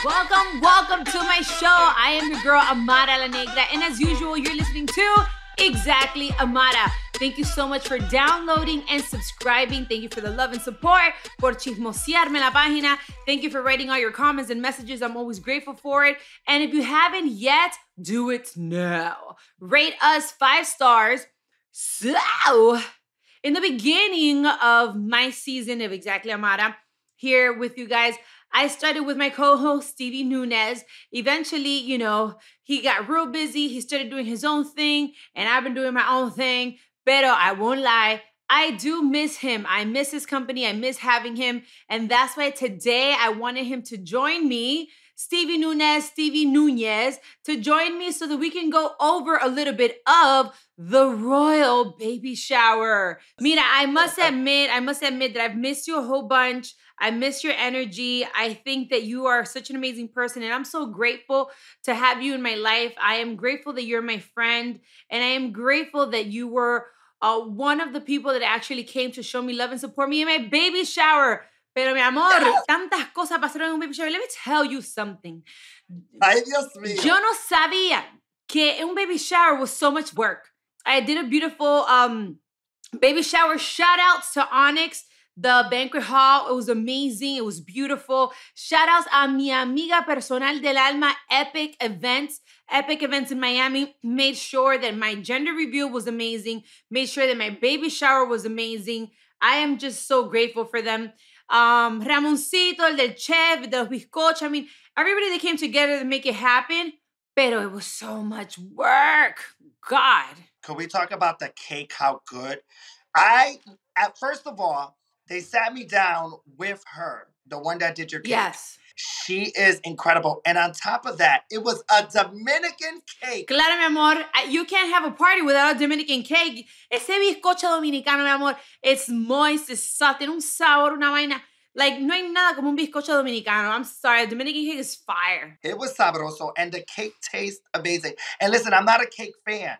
Welcome to my show. I am your girl, Amara La Negra. And as usual, you're listening to Exactly Amara. Thank you so much for downloading and subscribing. Thank you for the love and support. Por chismosearme la página. Thank you for writing all your comments and messages. I'm always grateful for it. And if you haven't yet, do it now. Rate us 5 stars. So, in the beginning of my season of Exactly Amara, here with you guys, I started with my co-host, Stevey Newnez. Eventually, he got real busy. He started doing his own thing, and I've been doing my own thing. Pero I won't lie, I do miss him. I miss his company. I miss having him. And that's why today I wanted him to join me, Stevey Newnez, to join me so that we can go over a little bit of the royal baby shower. Mira, I must admit that I've missed you a whole bunch. I miss your energy. I think that you are such an amazing person, and I'm so grateful to have you in my life. I am grateful that you're my friend, and I am grateful that you were one of the people that actually came to show me love and support me in my baby shower. Pero mi amor, tantas cosas pasaron en un baby shower. Let me tell you something. Ay, Dios mío. Yo no sabía que un baby shower was so much work. I did a beautiful baby shower. Shout outs to Onyx, the banquet hall. It was amazing. It was beautiful. Shout outs a mi amiga personal del alma, Epic Events. Epic Events in Miami made sure that my gender reveal was amazing, made sure that my baby shower was amazing. I am just so grateful for them. Ramoncito, el del chef, the bizcocho. I mean, everybody that came together to make it happen, pero it was so much work. God. Can we talk about the cake, how good? First of all, they sat me down with her, the one that did your cake. Yes. She is incredible. And on top of that, it was a Dominican cake. Claro, mi amor. You can't have a party without a Dominican cake. Ese bizcocho dominicano, mi amor, it's moist, it's soft, tiene un sabor, una vaina. Like, no hay nada como un bizcocho dominicano. I'm sorry, Dominican cake is fire. It was sabroso, and the cake tastes amazing. And listen, I'm not a cake fan,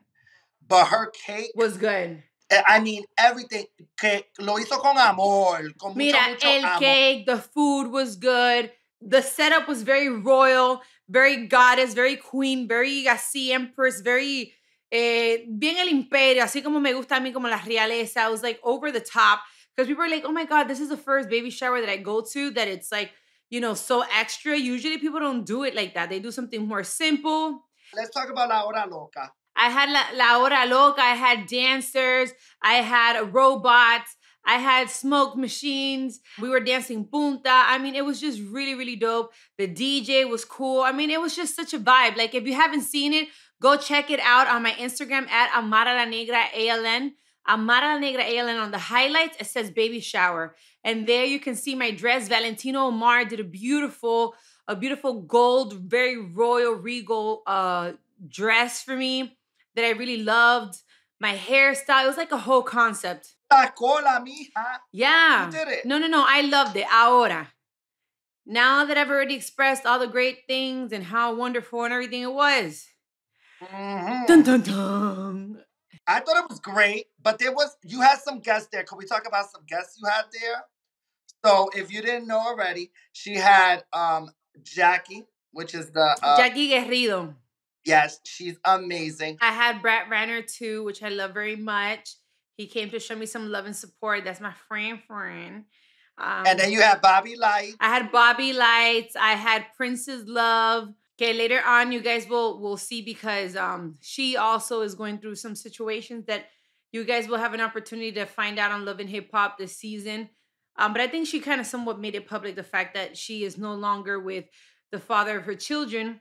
but her cake was good. I mean, everything. Que lo hizo con amor. Con Mira, mucho el amor. cake, the food was good. The setup was very royal, very goddess, very queen, very así empress, very bien el imperio, así como me gusta a mí como la realeza. I was like over the top because people are like, oh my God, this is the first baby shower that I go to that it's like, so extra. Usually people don't do it like that. They do something more simple. Let's talk about La Hora Loca. I had La Hora Loca. I had dancers. I had robots. I had smoke machines. We were dancing punta. I mean, it was just really, really dope. The DJ was cool. I mean, it was just such a vibe. Like, if you haven't seen it, go check it out on my Instagram at Amara La Negra ALN. Amara La Negra ALN. On the highlights, it says baby shower. And there you can see my dress. Valentino Omar did a beautiful gold, very royal, regal dress for me that I really loved. My hairstyle, it was like a whole concept. La cola, mija. Yeah. You did it. No. I loved it. Ahora. Now that I've already expressed all the great things and how wonderful and everything it was. Mm-hmm. Dun, dun, dun. I thought it was great, but you had some guests there. Can we talk about some guests you had there? So if you didn't know already, she had Jackie, which is the... Jackie Guerrido. Yes, she's amazing. I had Brett Renner too, which I love very much. He came to show me some love and support. That's my friend. And then you had Bobby Light. I had Bobby Lights. I had Princess Love. Okay, later on, you guys will see because she also is going through some situations that you guys will have an opportunity to find out on Love and Hip Hop this season. But I think she kind of somewhat made it public, the fact that she is no longer with the father of her children,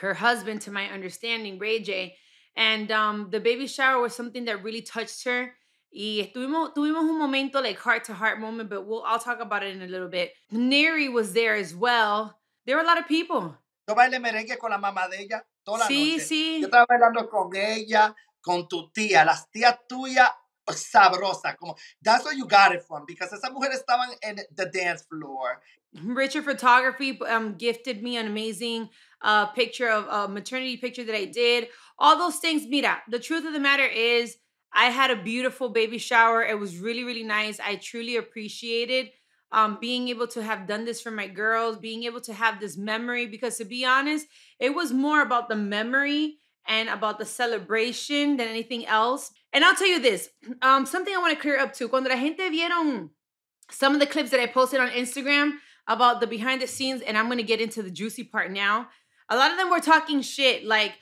her husband, to my understanding, Ray J. And the baby shower was something that really touched her. Y tuvimos un momento, like heart-to-heart moment, but I'll talk about it in a little bit. Neri was there as well. There were a lot of people. Yo bailé merengue con la mamá de ella toda la noche. Sí. Yo estaba bailando con ella, con tu tía. Las tías tuyas, sabrosas. That's where you got it from, because esas mujeres estaban in the dance floor. Richard Photography gifted me an amazing picture of a maternity picture that I did. All those things. Mira, the truth of the matter is I had a beautiful baby shower. It was really, really nice. I truly appreciated being able to have done this for my girls, being able to have this memory, because to be honest, it was more about the memory and about the celebration than anything else. And I'll tell you this, something I want to clear up too. Cuando la gente vieron some of the clips that I posted on Instagram about the behind the scenes, and I'm going to get into the juicy part now, a lot of them were talking shit like,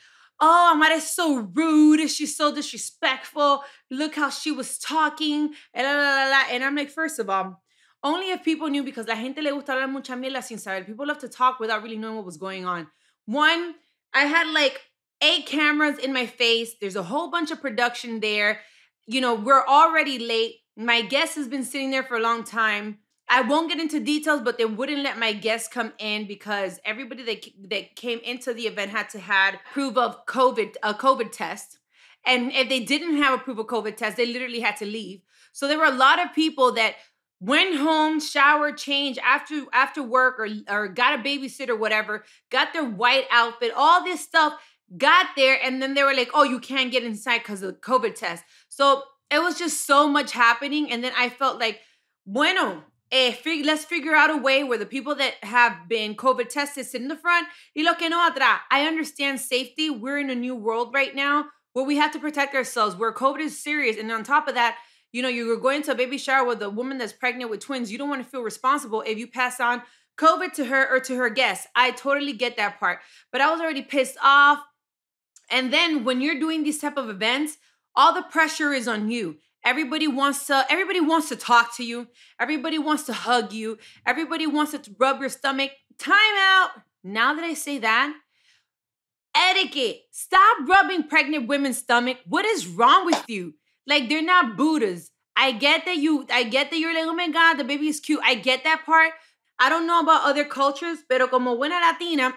oh, Amara is so rude, she's so disrespectful, look how she was talking, and I'm like, first of all, only if people knew, because la gente le gusta hablar mucha mierda sin saber. People love to talk without really knowing what was going on. One, I had like 8 cameras in my face. There's a whole bunch of production there. You know, we're already late. My guest has been sitting there for a long time. I won't get into details, but they wouldn't let my guests come in because everybody that came into the event had to have proof of a COVID test. And if they didn't have a proof of COVID test, they literally had to leave. So there were a lot of people that went home, showered, changed after work, or got a babysitter, whatever, got their white outfit, all this stuff, got there, and then they were like, oh, you can't get inside because of the COVID test. So it was just so much happening. And then I felt like, bueno, let's figure out a way where the people that have been COVID tested sit in the front, y lo que no atrás. I understand safety. We're in a new world right now where we have to protect ourselves, where COVID is serious. And on top of that, you know, you're going to a baby shower with a woman that's pregnant with twins. You don't want to feel responsible if you pass on COVID to her or to her guests. I totally get that part. But I was already pissed off. And then when you're doing these type of events, all the pressure is on you. Everybody wants to talk to you. Everybody wants to hug you. Everybody wants to rub your stomach. Time out. Now that I say that, etiquette. Stop rubbing pregnant women's stomach. What is wrong with you? Like, they're not Buddhas. I get that you're like, oh my God, the baby is cute. I get that part. I don't know about other cultures, pero como buena Latina,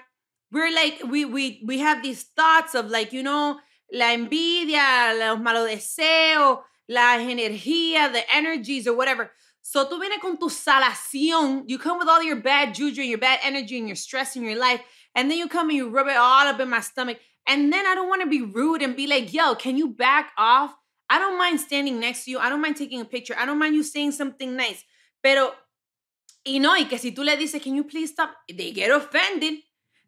we're like, we have these thoughts of like, you know, la envidia, los malos deseos, la energía, the energies or whatever. So tú vienes con tu salación. You come with all your bad juju and your bad energy and your stress in your life. And then you come and you rub it all up in my stomach. And then I don't want to be rude and be like, yo, can you back off? I don't mind standing next to you. I don't mind taking a picture. I don't mind you saying something nice. Pero, y que si tú le dices, can you please stop? They get offended.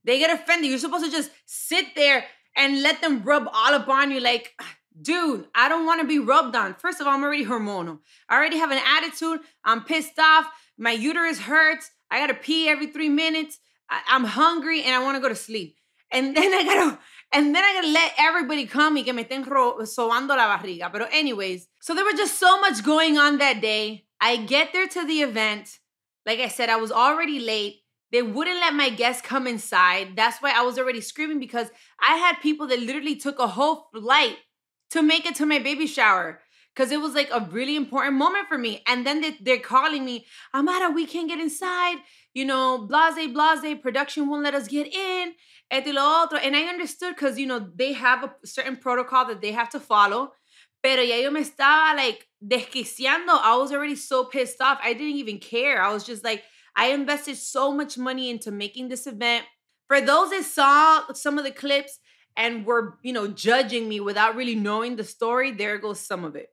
They get offended. You're supposed to just sit there and let them rub all up on you like, dude, I don't want to be rubbed on. First of all, I'm already hormonal. I already have an attitude. I'm pissed off. My uterus hurts. I got to pee every 3 minutes. I'm hungry and I want to go to sleep. And then I gotta let everybody come y que me estén sobando la barriga. But anyways, so there was just so much going on that day. I get there to the event. Like I said, I was already late. They wouldn't let my guests come inside. That's why I was already screaming, because I had people that literally took a whole flight to make it to my baby shower, because it was like a really important moment for me. And then they're calling me, Amara, we can't get inside. You know, blase, production won't let us get in. Esto y lo otro. And I understood because, you know, they have a certain protocol that they have to follow. Pero ya yo me estaba like desquiciando. I was already so pissed off. I didn't even care. I was just like, I invested so much money into making this event. For those that saw some of the clips and were, you know, judging me without really knowing the story, there goes some of it.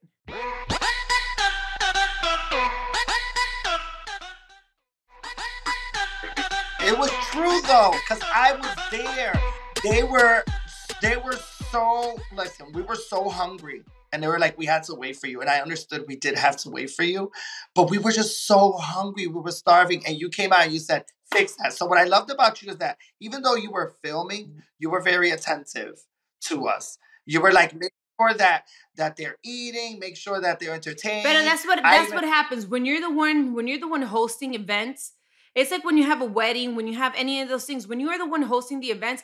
It was true though, because I was there. They were so, listen, we were so hungry. And they were like, we had to wait for you. And I understood we did have to wait for you. But we were just so hungry. We were starving. And you came out and you said, fix that. So what I loved about you is that even though you were filming, you were very attentive to us. You were like, make sure that they're eating, make sure that they're entertained. But that's what happens when you're the one hosting events. It's like when you have a wedding, when you have any of those things, when you are the one hosting the events,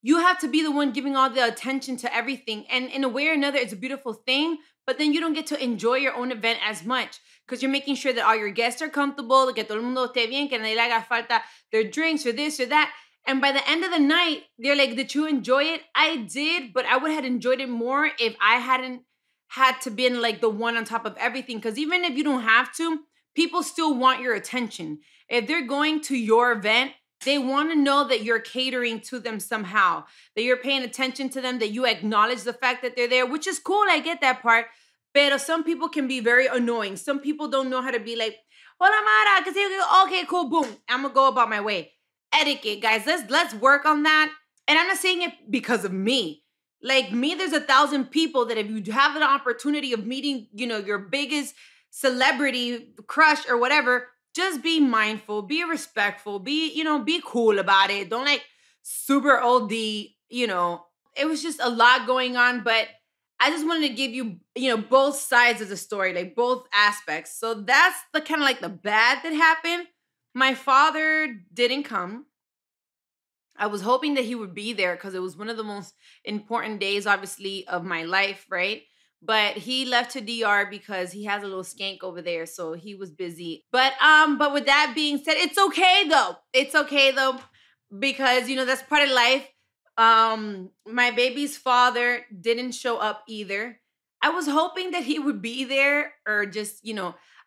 you have to be the one giving all the attention to everything. And in a way or another, it's a beautiful thing, but then you don't get to enjoy your own event as much because you're making sure that all your guests are comfortable, que todo el mundo esté bien, que nadie le haga falta their drinks or this or that. And by the end of the night, they're like, did you enjoy it? I did, but I would have enjoyed it more if I hadn't had to be like the one on top of everything. Because even if you don't have to, people still want your attention. If they're going to your event, they want to know that you're catering to them somehow, that you're paying attention to them, that you acknowledge the fact that they're there, which is cool. I get that part. Pero some people can be very annoying. Some people don't know how to be like, hola Mara, okay, cool, boom. I'm gonna go about my way. Etiquette, guys. Let's work on that. And I'm not saying it because of me. Like me, there's 1,000 people that if you have an opportunity of meeting, your biggest celebrity crush or whatever, just be mindful, be respectful, be cool about it. Don't like super OD. It was just a lot going on, but I just wanted to give you, both sides of the story, like both aspects. So that's the kind of like the bad that happened. My father didn't come. I was hoping that he would be there because it was one of the most important days, obviously, of my life, right? But he left to DR because he has a little skank over there, so he was busy. But with that being said, it's okay though. It's okay though, because that's part of life. My baby's father didn't show up either. I was hoping that he would be there, or just,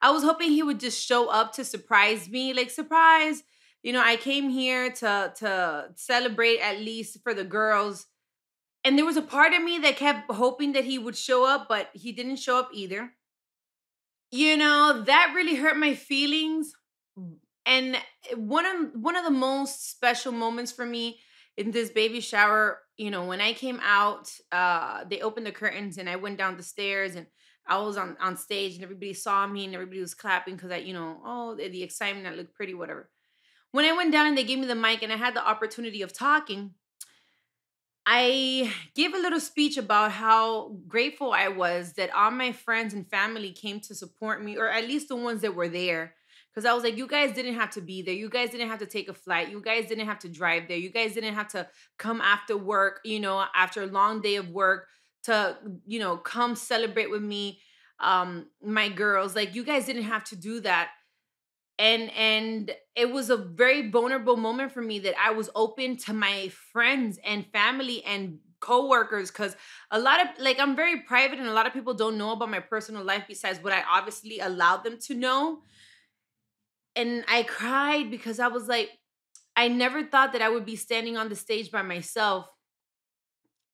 I was hoping he would just show up to surprise me, like surprise. I came here to celebrate at least for the girls. And there was a part of me that kept hoping that he would show up, but he didn't show up either. That really hurt my feelings. And one of the most special moments for me in this baby shower, when I came out, they opened the curtains and I went down the stairs and I was on stage and everybody saw me and everybody was clapping because the excitement, I looked pretty, whatever. When I went down and they gave me the mic and I had the opportunity of talking, I gave a little speech about how grateful I was that all my friends and family came to support me, or at least the ones that were there. Because I was like, you guys didn't have to be there. You guys didn't have to take a flight. You guys didn't have to drive there. You guys didn't have to come after work, after a long day of work to, come celebrate with me, my girls. Like, you guys didn't have to do that. And it was a very vulnerable moment for me that I was open to my friends and family and coworkers, because a lot of, like, I'm very private and a lot of people don't know about my personal life besides what I obviously allowed them to know. And I cried because I was like, I never thought that I would be standing on the stage by myself.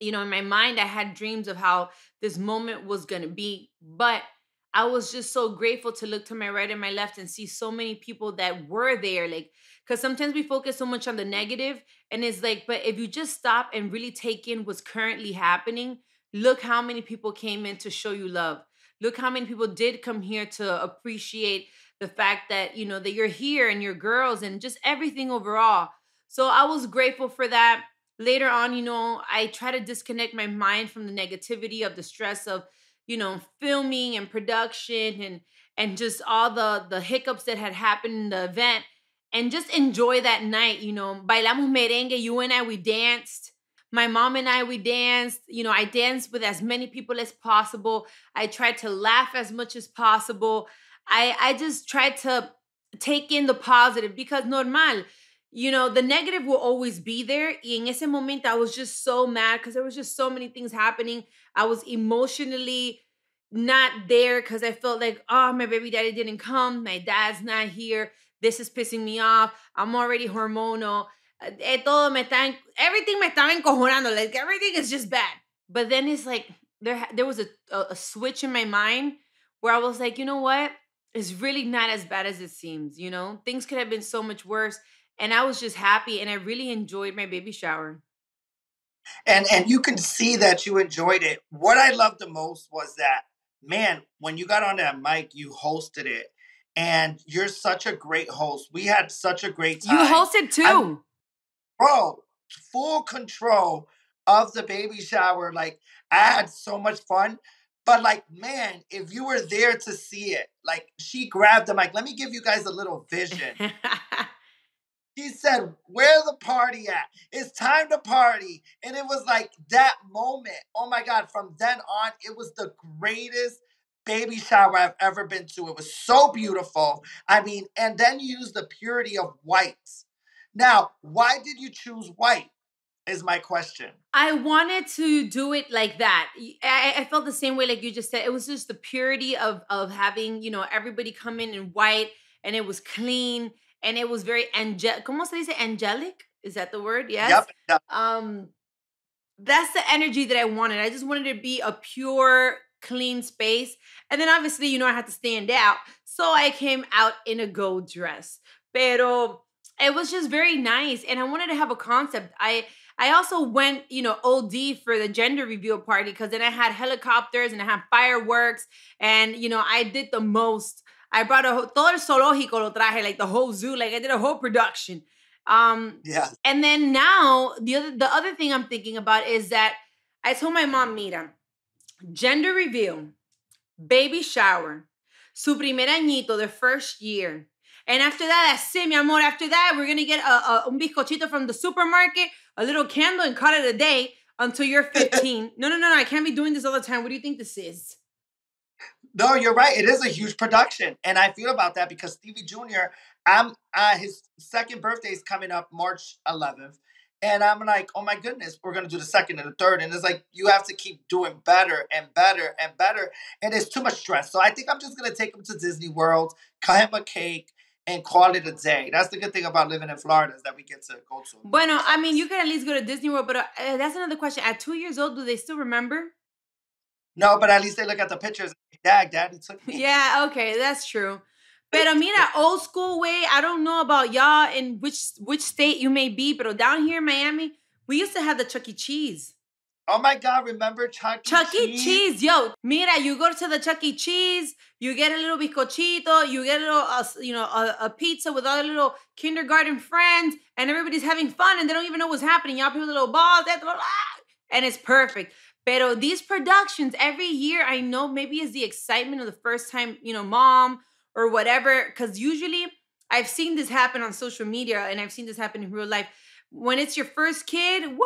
In my mind, I had dreams of how this moment was going to be, but I was just so grateful to look to my right and my left and see so many people that were there. Like, because sometimes we focus so much on the negative, and it's like, but if you just stop and really take in what's currently happening, look how many people came in to show you love. Look how many people did come here to appreciate the fact that, that you're here and you're girls and just everything overall. So I was grateful for that. Later on, I try to disconnect my mind from the negativity of the stress of, filming and production and just all the hiccups that had happened in the event, and just enjoy that night. Bailamos merengue, you and I, we danced. My mom and I, we danced. I danced with as many people as possible. I tried to laugh as much as possible. I just tried to take in the positive, because normal, the negative will always be there. Y en ese momento, I was just so mad because there was just so many things happening. I was emotionally not there because I felt like, oh, my baby daddy didn't come. My dad's not here. This is pissing me off. I'm already hormonal. Everything me estaba encojonando. Like, everything is just bad. But then it's like, there was a switch in my mind where I was like, you know what? It's really not as bad as it seems. Things could have been so much worse. And I was just happy, and I really enjoyed my baby shower. And you can see that you enjoyed it. What I loved the most was that, man, when you got on that mic, you hosted it. And you're such a great host. We had such a great time. You hosted too. Bro, full control of the baby shower. Like, I had so much fun. But, like, man, if you were there to see it, like, she grabbed the mic. Let me give you guys a little vision. He said, where the party at? It's time to party. And it was like that moment. Oh my God. From then on, it was the greatest baby shower I've ever been to. It was so beautiful. I mean, and then you use the purity of whites. Now, why did you choose white? Is my question. I wanted to do it like that. I felt the same way, like you just said. It was just the purity of having, everybody come in white, and it was clean. And it was very ¿Cómo se dice? Angelic? Is that the word? Yes. Yep. That's the energy that I wanted. I just wanted to be a pure clean space. And then obviously, you know, I had to stand out. So I came out in a gold dress. Pero it was just very nice. And I wanted to have a concept. I also went, you know, OD for the gender reveal party because then I had helicopters and I had fireworks. And, you know, I did the most. I brought todo el zoológico lo traje, like the whole zoo. Like I did a whole production. Yeah. And then now the other thing I'm thinking about is that I told my mom, mira, gender reveal, baby shower, su primer añito, the first year. And after that, that's it, mi amor. After that, we're going to get un bizcochito from the supermarket, a little candle, and call it a day until you're 15. No. I can't be doing this all the time. What do you think this is? No, you're right. It is a huge production. And I feel about that because Stevie Jr., his second birthday is coming up March 11th. And I'm like, oh my goodness, we're going to do the second and the third. And it's like, you have to keep doing better and better and better. And it's too much stress. So I think I'm just going to take him to Disney World, cut him a cake, and call it a day. That's the good thing about living in Florida is that we get to go to. Bueno, I mean, you can at least go to Disney World, but that's another question. At 2 years old, do they still remember? No, but at least they look at the pictures. Daddy took me. Yeah, okay, that's true. Pero mira, old school way, I don't know about y'all in which state you may be, but down here in Miami, we used to have the Chuck E. Cheese. Oh my God, remember Chuck E. Cheese? Yo, mira, you go to the Chuck E. Cheese, you get a little bizcochito, you get a little, a pizza with all the little kindergarten friends, and everybody's having fun, and they don't even know what's happening. Y'all play with little balls, and it's perfect. Pero these productions, every year, I know maybe it's the excitement of the first time, mom or whatever, because usually I've seen this happen on social media, and I've seen this happen in real life. When it's your first kid,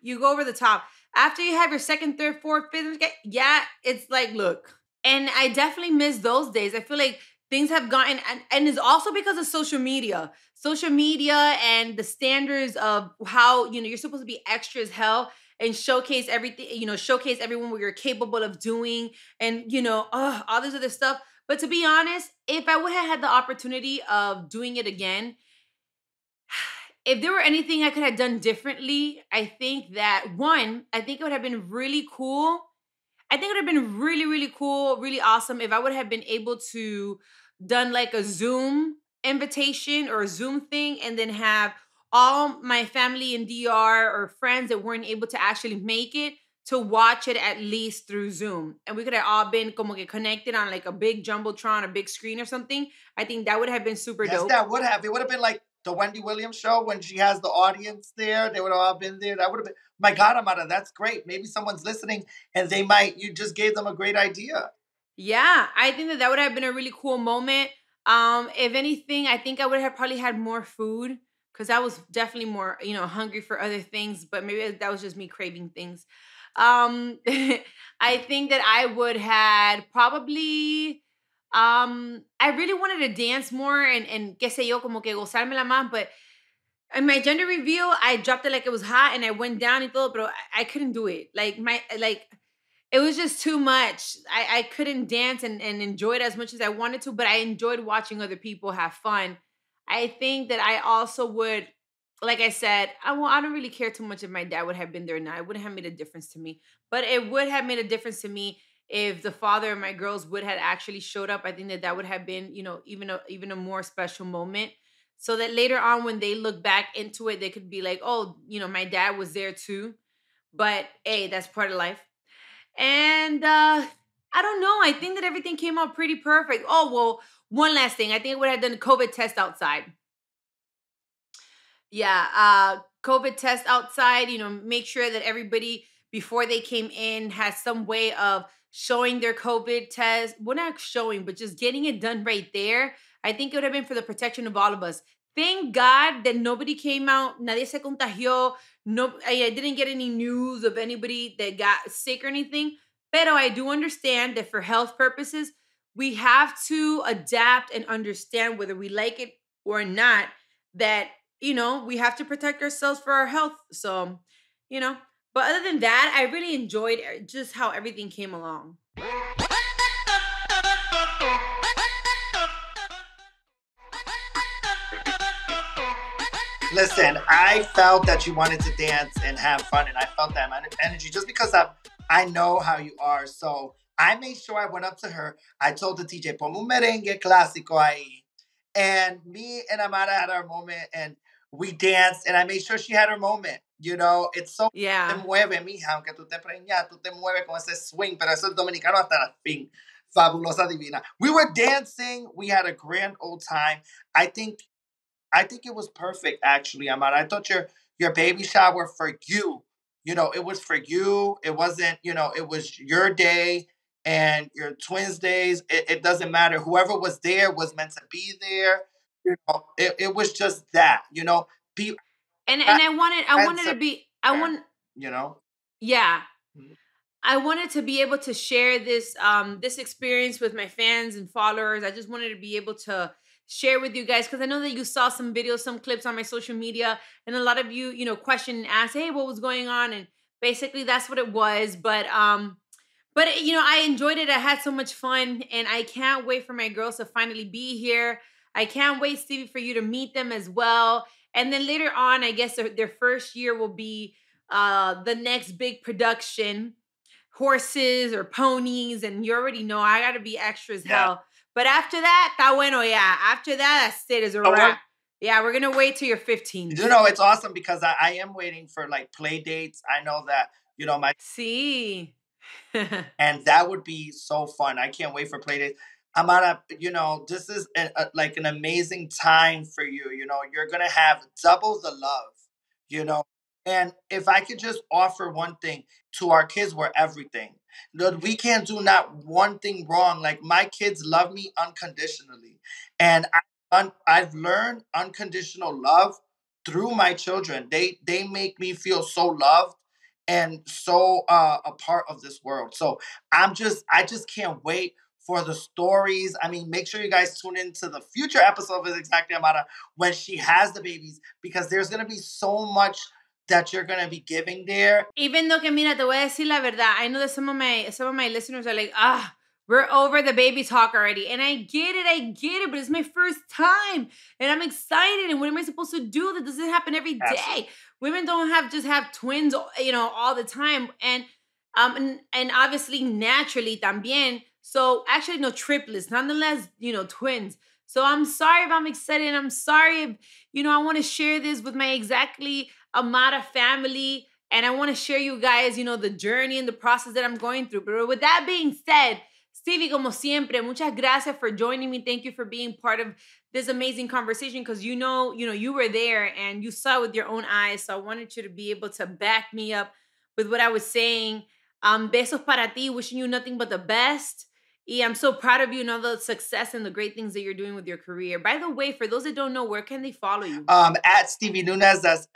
you go over the top. After you have your second, third, fourth, fifth, yeah, it's like, look. And I definitely miss those days. I feel like things have gotten, and it's also because of social media. Social media and the standards of how, you're supposed to be extra as hell and showcase everything, showcase everyone what you're capable of doing and, all this other stuff. But to be honest, if I would have had the opportunity of doing it again, if there were anything I could have done differently, I think that it would have been really cool. I think it would have been really, really cool, really awesome if I would have been able to done like a Zoom invitation or a Zoom thing and then have all my family in DR or friends that weren't able to actually make it to watch it at least through Zoom. And we could have all been como que connected on like a big Jumbotron, a big screen or something. I think that would have been super dope. That would have. It would have been like the Wendy Williams show when she has the audience there. They would have all been there. That would have been, my God, Amara, that's great. Maybe someone's listening and you just gave them a great idea. Yeah, I think that would have been a really cool moment. If anything, I think I would have probably had more food because I was definitely more, hungry for other things, but maybe that was just me craving things. I think that I would had probably, I really wanted to dance more and qué sé yo, como que gozármela más, but in my gender reveal, I dropped it like it was hot and I went down and todo, pero I couldn't do it. It was just too much. I couldn't dance and enjoy it as much as I wanted to, but I enjoyed watching other people have fun. I think that I also would, like I said, I don't really care too much if my dad would have been there or not. It wouldn't have made a difference to me. But it would have made a difference to me if the father of my girls would have actually showed up. I think that would have been, even a more special moment. So that later on when they look back into it, they could be like, oh, my dad was there too. But hey, that's part of life. And I don't know. I think that everything came out pretty perfect. Oh, well, one last thing. I think I would have done a COVID test outside. Yeah, COVID test outside, make sure that everybody before they came in has some way of showing their COVID test. Well, not showing, but just getting it done right there. I think it would have been for the protection of all of us. Thank God that nobody came out. Nadie se contagió. No, I didn't get any news of anybody that got sick or anything. Pero I do understand that for health purposes, we have to adapt and understand whether we like it or not, that, we have to protect ourselves for our health. So, but other than that, I really enjoyed just how everything came along. Listen, I felt that you wanted to dance and have fun, and I felt that energy just because I know how you are. So I made sure I went up to her. I told the DJ, ponme un merengue clásico ahí. And me and Amara had our moment and we danced and I made sure she had her moment. You know, it's so te mueve, mija, aunque tú te preñas, tú te mueves con ese swing, pero eso es dominicano hasta el fin. Fabulosa divina. We were dancing. We had a grand old time. I think it was perfect, actually, Amara. I thought your baby shower for you, you know, it was for you. It wasn't, you know, it was your day and your twins' days. It doesn't matter. Whoever was there was meant to be there. You know, it was just that, you know. And I wanted to be, you know. Yeah. I wanted to be able to share this this experience with my fans and followers. I just wanted to be able to share with you guys because I know that you saw some videos, some clips on my social media, and a lot of you, you know, questioned and asked, "Hey, what was going on?" And basically, that's what it was. But you know, I enjoyed it. I had so much fun, and I can't wait for my girls to finally be here. I can't wait, Stevie, for you to meet them as well. And then later on, I guess their first year will be the next big production. Horses or ponies, and you already know I gotta be extra as hell. But after that, está bueno, yeah. After that, that's it, is a wrap. Yeah, we're gonna wait till you're 15. You know, it's awesome because I am waiting for like play dates. I know that, you know, my and that would be so fun. I can't wait for play dates. Amara, you know, this is like an amazing time for you. You know, you're gonna have double the love. You know. And if I could just offer one thing to our kids, we're everything. We can't do not one thing wrong. Like my kids love me unconditionally. And I've learned unconditional love through my children. They make me feel so loved and so a part of this world. So I just can't wait for the stories. I mean, make sure you guys tune into the future episode of Exactly Amara when she has the babies, because there's going to be so much that you're going to be giving there. Even though que, mira, te voy a decir la verdad. I know that some of my listeners are like, we're over the baby talk already. And I get it, but it's my first time. And I'm excited. And what am I supposed to do? That doesn't happen every day. Women don't have twins, you know, all the time. And obviously naturally también. So actually no triplets, nonetheless, you know, twins. So I'm sorry if I'm excited. I'm sorry if, you know, I want to share this with my Exactly Amara family. And I want to share you guys, you know, the journey and the process that I'm going through. But with that being said, Stevie, como siempre, muchas gracias for joining me. Thank you for being part of this amazing conversation because you know, you were there and you saw it with your own eyes. So I wanted you to be able to back me up with what I was saying. Besos para ti, wishing you nothing but the best. Y I'm so proud of you and all the success and the great things that you're doing with your career. By the way, for those that don't know, where can they follow you? At Stevey Newnez, that's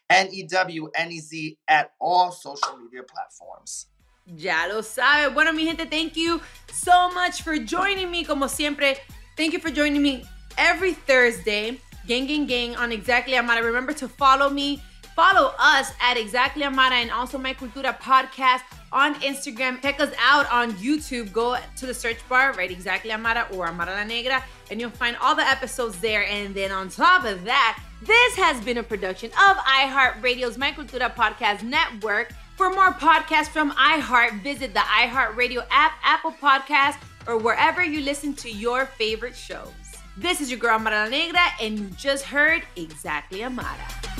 SteveyNewnez at all social media platforms. Ya lo sabe. Bueno, mi gente, thank you so much for joining me. Como siempre, thank you for joining me every Thursday. Gang, gang, gang on Exactly Amara. Remember to follow me. Follow us at Exactly Amara and also my Cultura podcast on Instagram. Check us out on YouTube. Go to the search bar, write Exactly Amara or Amara la Negra, and you'll find all the episodes there. And then on top of that, this has been a production of iHeart Radio's My Cultura Podcast Network. For more podcasts from iHeart, visit the iHeart Radio app, Apple Podcasts, or wherever you listen to your favorite shows. This is your girl Amara la Negra, and you just heard Exactly Amara.